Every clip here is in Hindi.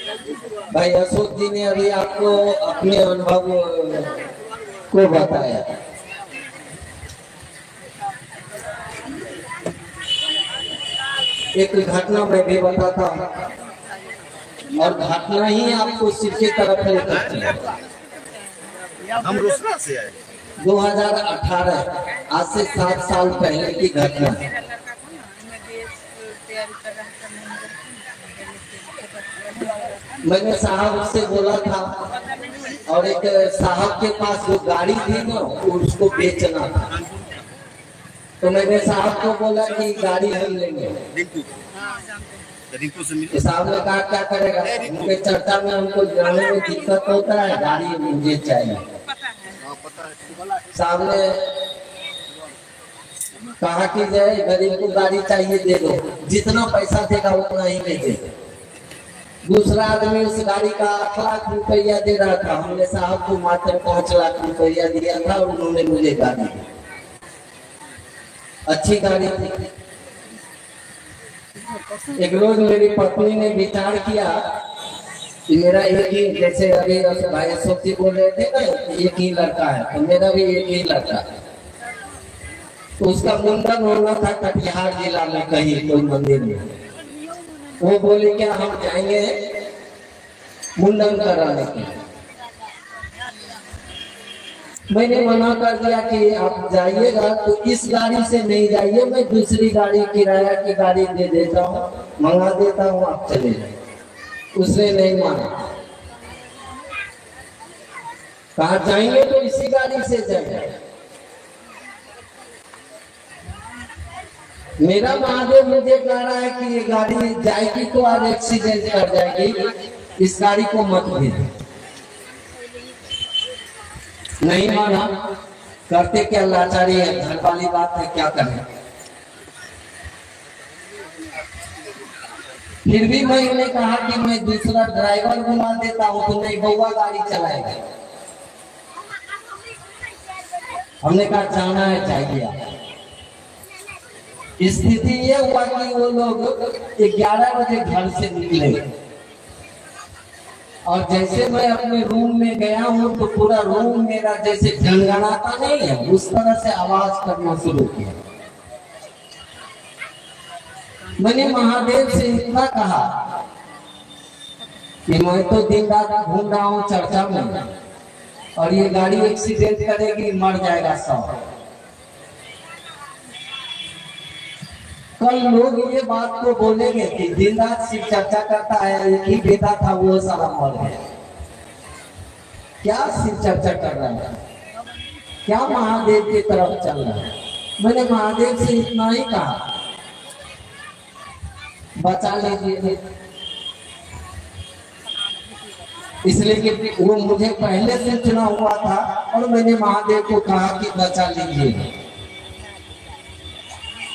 भाई अशोक जी ने अभी आपको अपने अनुभव को बताया। एक घटना मैं भी बताता हूँ और घटना ही आपको सिर की तरफ लेकर चले। हम रोसड़ा से आए। 2018 आज से 7 साल पहले की घटना। मैंने साहब से बोला था और एक साहब के पास जो गाड़ी थी ना उसको बेचना था, तो मैंने साहब को बोला कि गाड़ी हम लेंगे। साहब ने कहा क्या करेगा, उनके चर्चा में हमको जाने में दिक्कत होता है, गाड़ी मुझे चाहिए। साहब ने कहा कि जय गरीब को गाड़ी चाहिए दे दो, जितना पैसा देगा उतना ही दे। दूसरा आदमी उस गाड़ी का 8 लाख रुपया दे रहा था, हमने साहब को मात्र 5 लाख रुपया दिया था और उन्होंने मुझे गाड़ी दी। अच्छी गाड़ी थी। एक रोज मेरी पत्नी ने विचार किया कि मेरा एक ही, जैसे अभी भाई अशोक जी बोल रहे थे ना, एक ही लड़का है, तो मेरा भी एक ही लड़का है। तो उसका मुंडन होना था कटिहार जिला में कहीं कोई मंदिर में। वो बोले क्या हम जाएंगे मुंडन कराने के। मैंने मना कर दिया कि आप जाइएगा तो इस गाड़ी से नहीं जाइए, मैं दूसरी गाड़ी किराया की गाड़ी दे देता हूँ, मंगा देता हूँ, आप चले जाइए। उसने नहीं माना, कहा जाएंगे तो इसी गाड़ी से जाएंगे। मेरा महादेव मुझे कह रहा है कि ये गाड़ी जाएगी तो आज एक्सीडेंट कर जाएगी, इस गाड़ी को मत भेजो। नहीं माना, करते क्या लाचारी है, घर वाली बात है, क्या करें। फिर भी मैंने कहा कि मैं दूसरा ड्राइवर घुमा देता हूँ, तो नहीं बउआ गाड़ी चलाएगा। हमने कहा जाना है चाहिए। स्थिति ये हुआ कि वो लोग 11 बजे घर से निकले और जैसे मैं अपने रूम में गया हूँ तो पूरा रूम मेरा जैसे झंझनाता नहीं है उस तरह से आवाज करना शुरू किया। मैंने महादेव से इतना कहा कि मैं तो दिन रात घूम रहा हूँ चर्चा में और ये गाड़ी एक्सीडेंट करेगी, मर जाएगा सब। कल लोग ये बात को बोलेंगे कि दिन रात शिव चर्चा करता है, एक ही बेटा था वो सारा मर गया। क्या शिव चर्चा कर रहा है, क्या महादेव की तरफ चल रहा है। मैंने महादेव से इतना ही कहा बचा लीजिए, इसलिए कि वो मुझे पहले से चुना हुआ था और मैंने महादेव को कहा कि बचा लीजिए।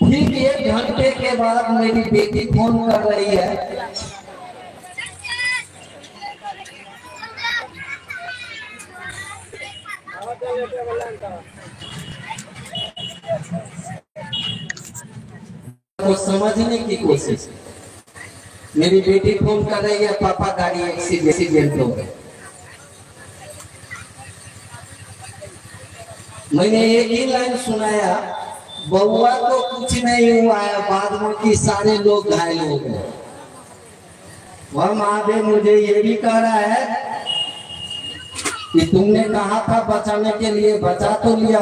ठीक 1 घंटे के बाद मेरी बेटी फोन कर रही है, को समझने की कोशिश। मेरी बेटी फोन कर रही है, पापा गाड़ी एक्सीडेंट हो गई। मैंने एक ही लाइन सुनाया, बउआ को कुछ नहीं हुआ है, बाद में कि सारे लोग घायल हो गए। वह महादेव मुझे ये भी कह रहा है कि तुमने कहा था बचाने के लिए, बचा तो लिया,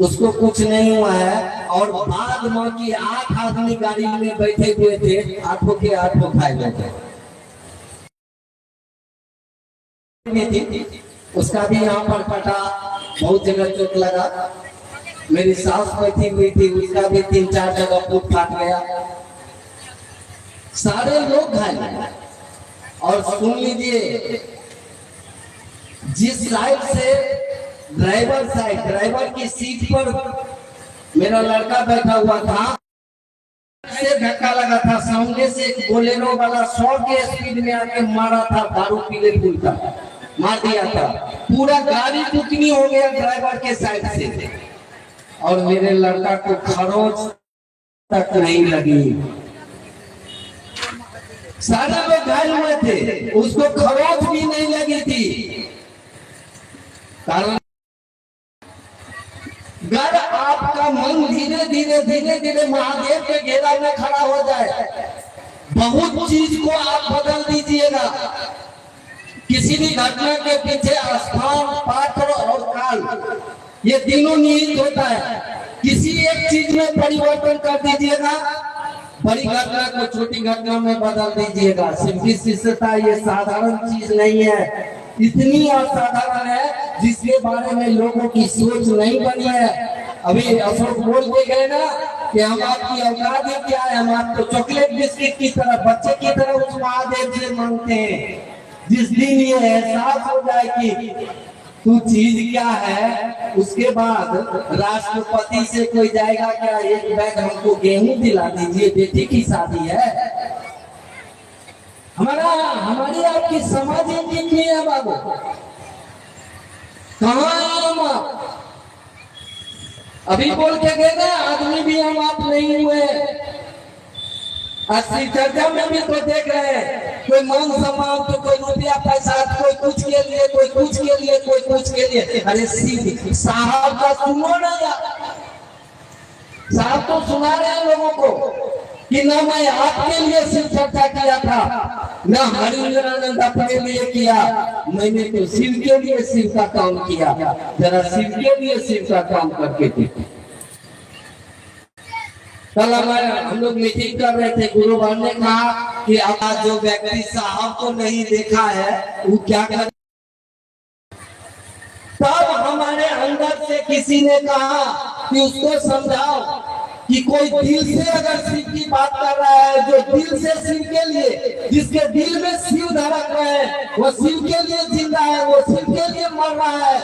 उसको कुछ नहीं हुआ है। और बाद में कि 8 आदमी गाड़ी में बैठे हुए थे, 8 के 8 घायल थे। उसका भी यहाँ पर कटा, बहुत जगह चोट लगा। मेरी सास बैठी हुई थी, उसका भी 3-4 जगह फूट फाट गया। सारे लोग घायल। और सुन लीजिए, जिस साइड से ड्राइवर की सीट पर मेरा लड़का बैठा हुआ था, से धक्का लगा था, सामने से एक बोलेरो वाला 100 के स्पीड में आके मारा था, दारू पीले पुल का मार दिया था। पूरा गाड़ी टुकनी हो गया ड्राइवर के साइड से, और मेरे लड़का को खरोच तक नहीं लगी। सारे लोग घायल हुए थे, उसको खरोच भी नहीं लगी थी। कारण अगर आपका मन धीरे धीरे धीरे धीरे महादेव के घेरा में खड़ा हो जाए, बहुत चीज को आप बदल दीजिएगा। किसी भी घटना के पीछे स्थान, पात्र और काल, ये तीनों निहित होता है। किसी एक चीज में परिवर्तन कर दीजिएगा, बड़ी घटना को छोटी घटना में बदल दीजिएगा। सिंपली शिष्यता ये साधारण चीज नहीं है, इतनी असाधारण है जिसके बारे में लोगों की सोच नहीं बनी है। अभी अशोक बोल के गए ना कि हम आपकी औकात ही क्या है, हम आपको चॉकलेट बिस्किट की तरह, बच्चे की तरह उस महादेव से मांगते हैं। जिस दिन ये एहसास हो जाए कि तू चीज क्या है, उसके बाद राष्ट्रपति से कोई जाएगा क्या, एक बैग हमको गेहूं दिला दीजिए, बेटी की शादी है। हमारी आपकी समझ ही कितनी है बाबू, कहाँ है हम आप? अभी बोल के गए ना, आदमी भी हम आप नहीं हुए। असली चर्चा में भी तो देख रहे हैं, कोई मान सम्मान तो कोई रुपया पैसा, कोई कुछ के लिए, कोई कुछ के लिए, कोई कुछ के लिए। अरे साहब का सुनो ना यार, साहब तो सुना रहे हैं लोगों को कि ना मैं आपके लिए शिव चर्चा किया था, ना हरिंद्रानंद अपने लिए किया, मैंने तो शिव के लिए शिव का काम किया। जरा शिव के लिए शिव का काम करके देखिए। कल हम लोग मीटिंग कर रहे थे, गुरुवार ने कहा कि अब जो व्यक्ति साहब को नहीं देखा है वो क्या कर। तब हमारे अंदर से किसी ने कहा कि उसको समझाओ कि कोई दिल से अगर शिव की बात कर रहा है, जो दिल से शिव के लिए, जिसके दिल में शिव धड़क रहे हैं, वो शिव के लिए जिंदा है, वो शिव के लिए मर रहा है,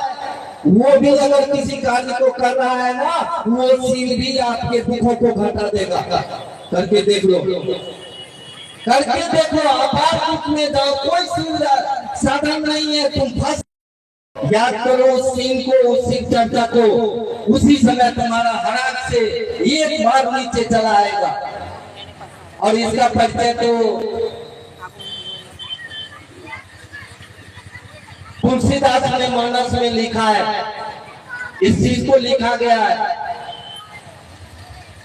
वो भी अगर किसी कार्य को कर रहा है ना, वो शिव भी आपके दुखों को घटा देगा। करके देख लो, करके देखो, अपार दुख में जाओ, कोई शिव साधन नहीं है, तुम फंस। याद करो सिंह को, शिव चर्चा को, उसी समय तुम्हारा हराक से एक बार नीचे चला आएगा। और इसका परिचय तो तुलसीदास ने मानस में लिखा है, इस चीज को लिखा गया है,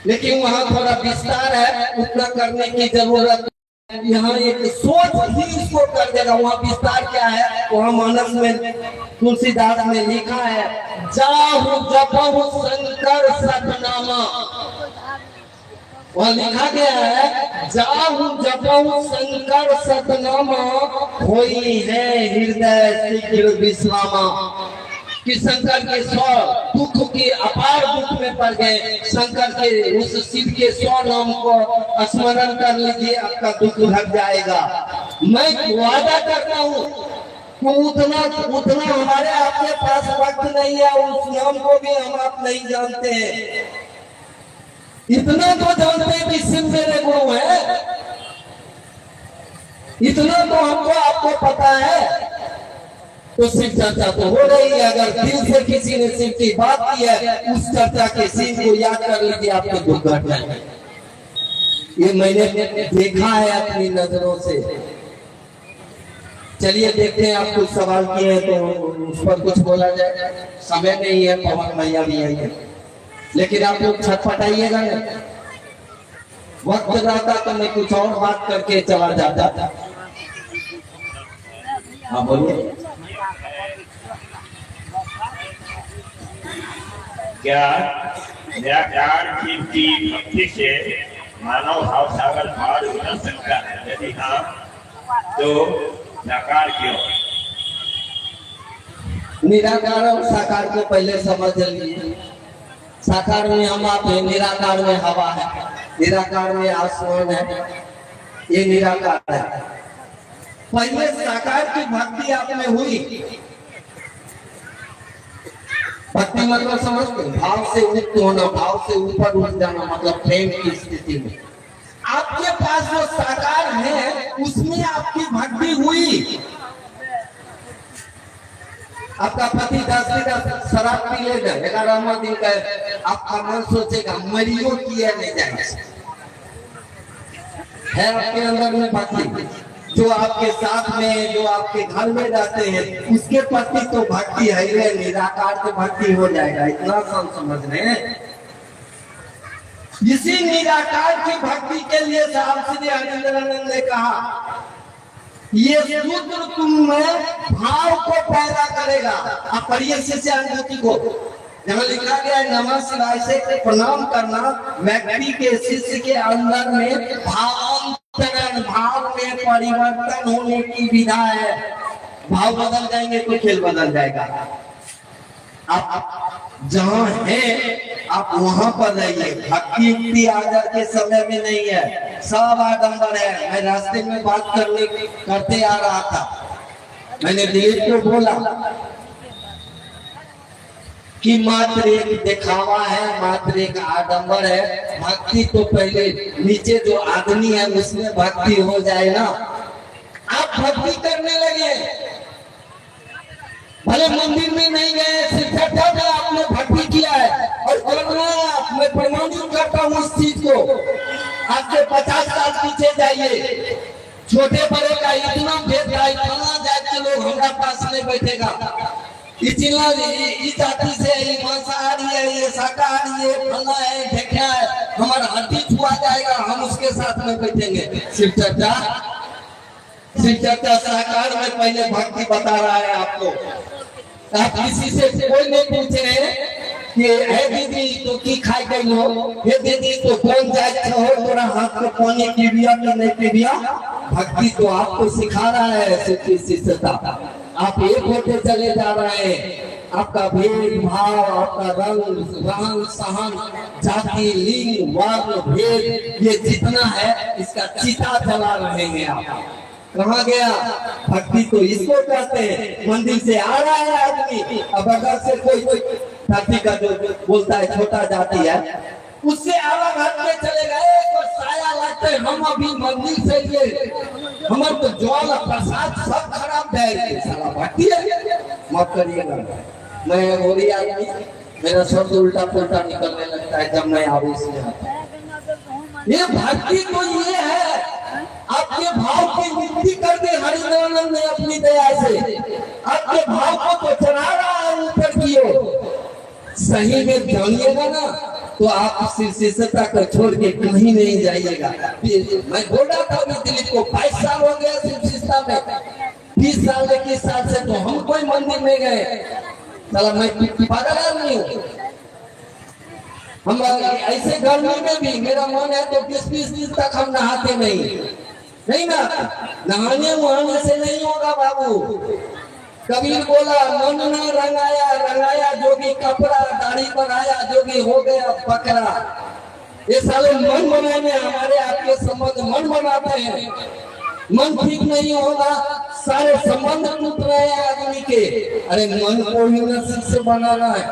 लेकिन वहां थोड़ा विस्तार है, उतना करने की जरूरत। यहाँ एक सोच ही इसको कर देगा। वहाँ विस्तार क्या है, वहाँ मानस में तुलसीदास ने लिखा है, जाहु जपहु शंकर सतनामा। वहाँ लिखा गया है, जाहु जपहु शंकर सतनामा, होई है हृदय शीघ्र विश्रामा। कि शंकर के 100 दुख के अपार दुख में पड़ गए, शंकर के उस शिव के 100 नाम को स्मरण कर लीजिए, आपका दुख हट जाएगा। मैं वादा करता हूँ कि उतना हमारे आपके पास वक्त नहीं है, उस नाम को भी हम आप नहीं जानते हैं। इतना तो जानते हैं कि शिव मेरे गुरु है, इतना तो हमको आपको पता है। तो शिव चर्चा तो हो रही है, अगर दिल से किसी ने शिव की बात की है, उस चर्चा के सीन को याद कर लीजिए, आपको दुख घट जाएगा। ये मैंने देखा है अपनी नजरों से। चलिए देखते हैं, आप कुछ सवाल किए हैं तो उस पर कुछ बोला जाए। समय नहीं है, पवन भैया भी आई है, लेकिन आप लोग छटपटाइएगा नहीं। वक्त रहता तो मैं कुछ और बात करके चला जाता। हाँ बोलिए। क्या निराकार की भक्ति से मानव भाव सागर पार उतर सकता है? यदि हाँ तो निराकार क्यों? निराकार और साकार को पहले समझ लीजिए। साकार में हम आप हैं, निराकार में हवा है, निराकार में आसमान है, ये निराकार है। पहले साकार की भक्ति आप में हुई। भक्ति मतलब समझते, भाव से मुक्त होना, भाव से ऊपर उठ जाना, मतलब प्रेम की स्थिति में। आपके पास जो साकार है उसमें आपकी भक्ति हुई। आपका पति 10 दिन शराब पी लेगा, 11वां दिन का आपका मन सोचेगा मरियो किया नहीं जाए, है आपके अंदर में भक्ति, जो आपके साथ में, जो आपके घर में रहते हैं, उसके प्रति तो भक्ति है ही, निराकार से भक्ति हो जाएगा, इतना हम समझ रहे हैं। इसी निराकार की भक्ति के लिए साहब श्री हरिंद्रानंद ने कहा, ये सूत्र तुम में भाव को पैदा करेगा। आप पढ़िए शिष्य अनुभूति को, जहाँ लिखा गया है नमः शिवाय से प्रणाम करना व्यक्ति के शिष्य के अंदर में भावांतरण, भाव में परिवर्तन होने की विधा है। भाव बदल जाएंगे तो खेल बदल जाएगा। आप जहाँ है आप वहां पर रहिए। भक्ति युक्ति आदर के समय में नहीं है, सब आडंबर है। मैं रास्ते में बात करते आ रहा था, मैंने दिलीप को बोला कि मात्र एक दिखावा है, मात्र एक आडंबर है। भक्ति तो पहले नीचे जो आदमी है उसमें भक्ति हो जाए ना। आप भक्ति करने लगे, भले मंदिर में नहीं गए, सिर्फ आपने भक्ति किया है और मैं प्रमाणित करता हूँ इस चीज को। आज से 50 साल पीछे जाइए, छोटे बड़े का इतना भेद था, इतना जाति के लोग हमारे पास नहीं बैठेगा। इस जाति से ये मांसाहारी है, ये शाकाहारी है, फला है, ढेकिया है, हमारा हड्डी छुआ जाएगा, हम उसके साथ में बैठेंगे। शिव चर्चा शाकाहार में पहले भक्ति बता रहा है आपको। आप किसी से कोई नहीं पूछे कि हे दीदी तो की खाई गई हो, हे दीदी तो कौन जाए हो, तोरा हाथ में पानी पी लिया कि नहीं पी लिया। भक्ति तो आपको सिखा रहा है शिष्यता। आप एक होते चले जा रहे हैं, आपका भेद भाव, आपका रंग रहन सहन, जाति लिंग वर्ण भेद ये जितना है इसका चिता जला रहे हैं आप। कहाँ गया भक्ति? तो इसको कहते हैं। मंदिर से आ रहा है आदमी, अब अगर से कोई धरती का जो बोलता है छोटा जाति है, उससे अलग हटके चले गए तो साया लगते हम अभी मंदिर से ये हमारे तो जल प्रसाद सब खराब है। साला भक्ति है, मत करिएगा। मैं होरी आदमी, मेरा शब्द उल्टा पुल्टा निकलने लगता है जब मैं आवेश में आता हूँ। ये भक्ति तो ये है, आपके भाव की वृद्धि कर दे हरिंद्रानंद ने अपनी दया से। आपके भाव को तो चढ़ा रहा है ऊपर की ओर। सही में जानिएगा ना तो आप शिष्यता को छोड़ के कहीं नहीं जाइएगा। मैं बोल रहा था दिलीप को 22 साल हो गया शिष्यता में, 20 साल 21 साल से तो हम कोई मंदिर में गए। चला मैं पागल आदमी हूँ। हम ऐसे गर्मी में भी मेरा मन है तो 20-20 दिन तक हम नहाते नहीं ना। नहाने वहाने से नहीं होगा बाबू। कबीर बोला मन न रंगाया, रंगाया जोगी कपड़ा, दाढ़ी बनाया जोगी हो गया बकरा। ये साले मन बनाने हमारे आपके संबंध मन बनाते हैं। मन ठीक नहीं होगा, सारे संबंध टूट रहे हैं आदमी के। अरे मन को ही न शिष्य बनाना है,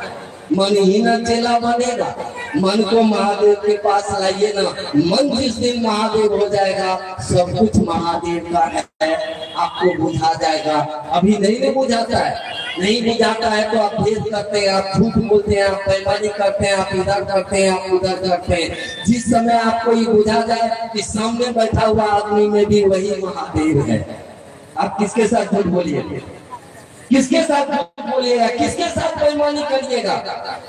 मन ही न चेला बनेगा। मन को महादेव के पास लाइए ना। मन जिस दिन महादेव हो जाएगा सब कुछ महादेव का है, आपको बुझा जाएगा। अभी नहीं बुझाता है, नहीं बुझाता है तो आप भेद करते हैं, आप झूठ बोलते हैं, आप बेईमानी करते हैं, आप इधर करते हैं, आप उधर करते हैं। जिस समय आपको ये बुझा जाए कि सामने बैठा हुआ आदमी में भी वही महादेव है, आप किसके साथ झूठ बोलिए, किसके साथ बोलिएगा, किसके साथ बेईमानी करिएगा।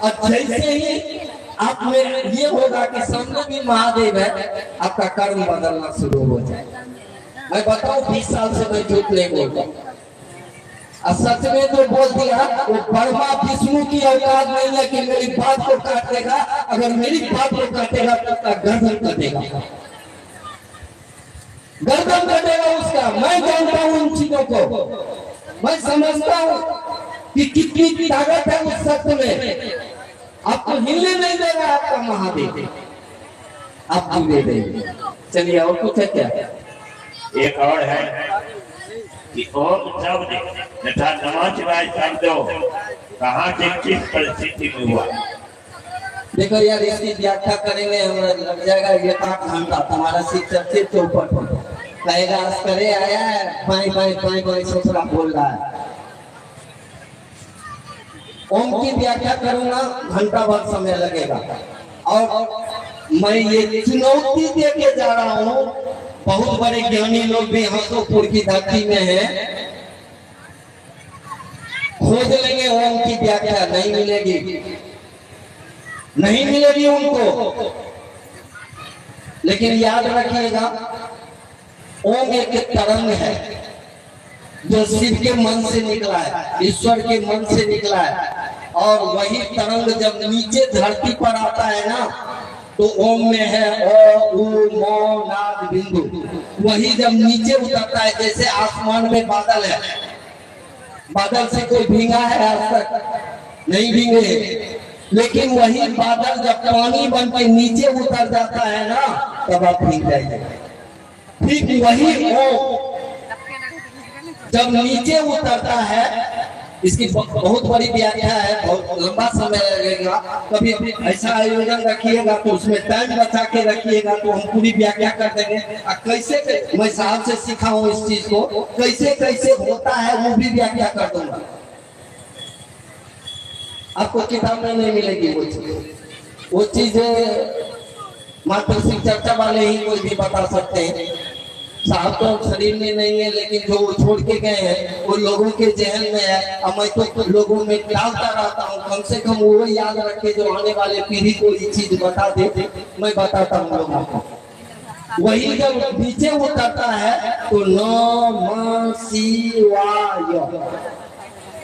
और जैसे ही आप में ये होगा कि सामने भी महादेव है, आपका कर्म बदलना शुरू हो जाएगा। मैं बताऊं 20 साल से मैं झूठ नहीं बोलता, और सच में तो बोल दिया। वो ब्रह्मा विष्णु की औकात नहीं है कि मेरी बात को काट देगा। अगर मेरी बात को काटेगा तो उसका गर्दन कटेगा, गर्दन कटेगा उसका। मैं जानता हूँ उन चीजों को, मैं समझता हूँ कि कितनी ताकत है उस सत्य में। आपको हिलने नहीं देगा आपका महादेव, आप हिलने देंगे। चलिए और कुछ है क्या? एक और है कि ओम शब्द तथा नमः शिवाय शब्दों कहाँ से किस परिस्थिति में हुआ। देखो यार इसकी व्याख्या करेंगे हमारा लग जाएगा 1-8 घंटा। तुम्हारा शिक्षक से चौपट कहेगा करे आया है, बाई बाई बाई बाई ससुरा बोल रहा है। ओम की व्याख्या करूंगा घंटा भर समय लगेगा। और मैं ये चुनौती दे के जा रहा हूँ बहुत बड़े ज्ञानी लोग भी हंसोपुर की धरती में हैं, खोज लेंगे ओम की व्याख्या, नहीं मिलेगी, नहीं मिलेगी उनको। लेकिन याद रखिएगा, ओम एक तरंग है जो शिव के मन से निकला है, ईश्वर के मन से निकला है। और वही तरंग जब नीचे धरती पर आता है ना, तो ओम में है ओ उ मो नाद बिंदु। वही जब नीचे उतरता है, जैसे आसमान में बादल है, बादल से कोई भींगा है आज तक? नहीं भींगे। लेकिन वही बादल जब पानी बन के नीचे उतर जाता है ना, तब आप भीग जाइए। ठीक वही ओम जब नीचे उतरता है, इसकी बहुत बड़ी व्याख्या है, बहुत लंबा समय लगेगा। कभी ऐसा आयोजन रखिएगा तो उसमें टाइम बचा के रखिएगा, तो हम पूरी व्याख्या कर देंगे। कैसे मैं साहब से सीखा हूँ इस चीज को, कैसे कैसे होता है वो भी व्याख्या कर दूंगा। आपको किताब में नहीं मिलेगी वो चीज मात्र शिव चर्चा वाले ही कोई भी बता सकते हैं। साहब तो शरीर में नहीं है, लेकिन जो छोड़ के गए हैं वो लोगों के जहन में है। और मैं तो लोगों में डालता रहता हूँ, कम से कम वो याद रखे जो आने वाले पीढ़ी को ये चीज बता दे। मैं बताता हूँ लोगों को। वही जब नीचे उतरता है तो नमः शिवाय,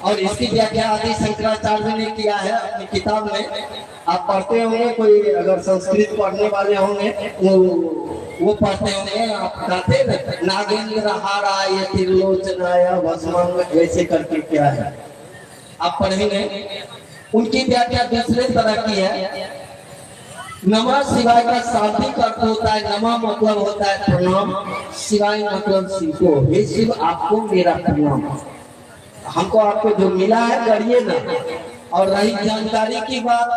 और इसकी व्याख्या आदि शंकराचार्य ने किया है अपनी किताब में। आप पढ़ते होंगे, कोई अगर संस्कृत पढ़ने वाले होंगे वो पढ़ते होंगे। आप कहते नागेंद्र हाराय त्रिलोचनाय भस्मांग, वैसे करके क्या है आप पढ़ेंगे। उनकी व्याख्या दूसरे तरह की है। नमः शिवाय का शाब्दिक अर्थ होता है, नमः मतलब होता है प्रणाम, शिवाय मतलब शिव को। हे शिव, आपको मेरा प्रणाम। हमको आपको जो मिला है करिए ना। और रही जानकारी की बात,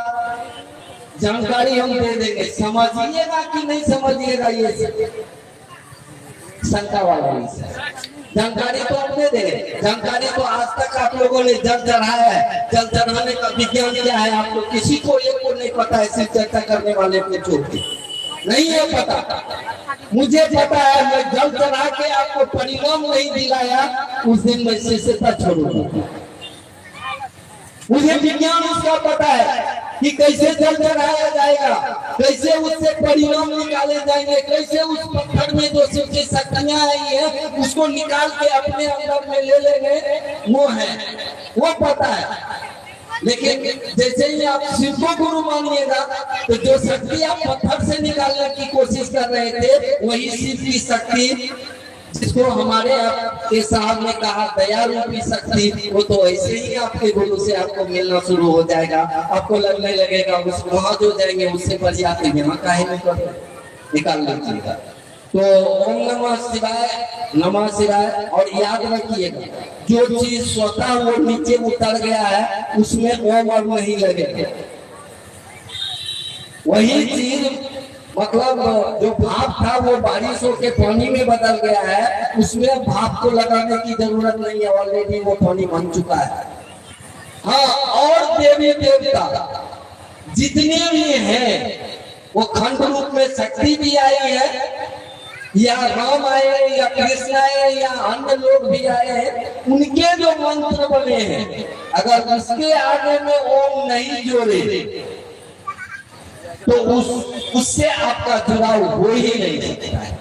जानकारी हम दे देंगे, समझिएगा कि नहीं समझिएगा ये शंका वाला जानकारी तो आप दे देंगे। जानकारी तो आज तक आप लोगों ने जल चढ़ाया है, जल चढ़ाने का विज्ञान क्या है आप लोग किसी को एक को नहीं पता है, सिर्फ चर्चा करने वाले को छोड़ के नहीं है पता। मुझे पता है, मैं जल चढ़ा के आपको परिणाम नहीं दिलाया, उस दिन मैं शिष्यता छोड़ूंगा। मुझे विज्ञान उसका पता है कि कैसे जल चढ़ाया जाएगा, कैसे उससे परिणाम निकाले जाएंगे, कैसे उस पत्थर में जो शिव की शक्तियां आई है उसको निकाल के अपने अंदर में ले लेंगे, वो है, वो पता है। लेकिन जैसे ही आप शिव को गुरु मानिएगा, तो जो शक्ति आप पत्थर से निकालने की कोशिश कर रहे थे, वही शिव की शक्ति, जिसको हमारे आपके साहब ने कहा दया रूपी शक्ति, वो तो ऐसे ही आपके गुरु से आपको मिलना शुरू हो जाएगा। आपको लगने लगेगा उस वहां जो जाएंगे उससे बढ़िया तो यहाँ काहे निकाल लीजिएगा। तो ओम नमः शिवाय, नमः शिवाय। और याद रखिएगा, जो चीज स्वतः वो नीचे उतर गया है उसमें ओम और नहीं लगेगा। वही चीज मतलब जो भाप था वो बारिश होके पानी में बदल गया है, उसमें भाप को लगाने की जरूरत नहीं है, ऑलरेडी वो पानी बन चुका है। हाँ, और देवी देवता जितने भी हैं वो खंड रूप में शक्ति भी आई है, या राम आए या कृष्ण आए या अन्य लोग भी आए हैं, उनके जो मंत्र बने हैं अगर उसके आगे में ओम नहीं जोड़े तो उससे आपका जुड़ाव हो ही नहीं सकता है।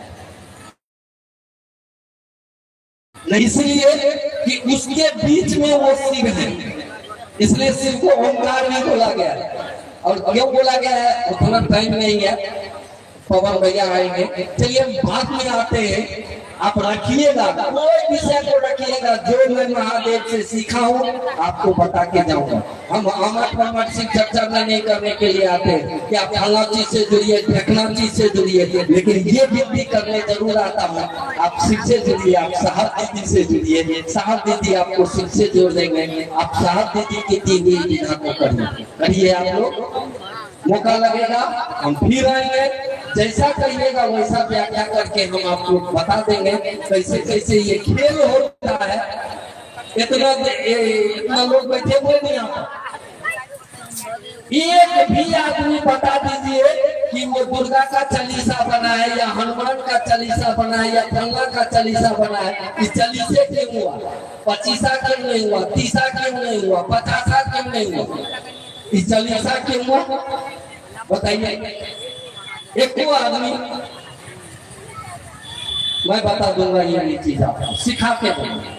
इसलिए कि उसके बीच में वो शिव है, इसलिए शिव को ओंकार भी बोला गया है। और क्यों बोला गया है उतना टाइम नहीं है, पवन भैया आएंगे। चलिए बात में आते हैं, आप रखिएगा कोई विषय को रखिएगा जो मैं महादेव से सीखा हूँ आपको बता के जाऊंगा। हम अमर शिव चर्चा में नहीं करने के लिए आते हैं कि आप फला चीज से जुड़िए, ढकना चीज से जुड़िए, लेकिन ये विधि करने जरूर आता हूँ। आप शिव से जुड़िए, आप साहब दीदी से जुड़िए, साहब दीदी आपको शिव से जोड़ देंगे। आप साहब दीदी की दी हुई विधा को करिए, आप लोग मौका लगेगा हम फिर आएंगे, जैसा कहिएगा वैसा व्याख्या करके हम आपको बता देंगे कैसे कैसे ये खेल होता है। इतना लोग बैठे हुए नहीं, आप एक भी आदमी बता दीजिए कि वो दुर्गा का चालीसा बनाए या हनुमान का चालीसा बनाए या फल्ला का चालीसा बनाए, इस चालीसे क्यों हुआ, 25 क्यों नहीं हुआ, 30 क्यों नहीं हुआ, 50 क्यों नहीं हुआ, इस चालीसा क्यों हुआ बताइए। एक वो आदमी मैं बता दूंगा ये चीज आपको सिखा के दूंगा,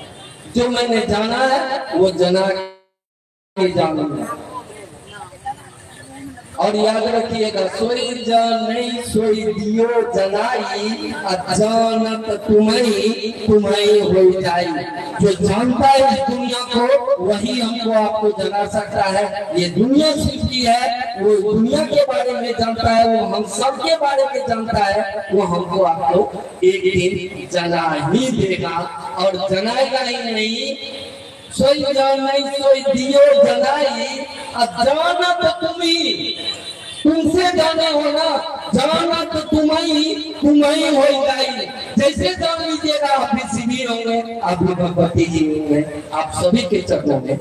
जो मैंने जाना है वो जना के जानूंगा। और याद रखिएगा, सोई जान सोई दियो जलाई, जानत तुम्हें हो जाई। जो जानता है इस दुनिया को वही हमको आपको जना सकता है। ये दुनिया सृष्टि है, वो दुनिया के बारे में जानता है, वो हम सब के बारे में जानता है, वो हमको आपको एक दिन जना ही देगा और जनाएगा ही नहीं। सोई जान सोई दियो जलाई, जानत तुमसे जाने हो ना, जानत तुम्हें हो जाए। जैसे जान लीजिएगा आप भी शिविर होंगे, आप भी भगवती जी होंगे, आप सभी के चरणों में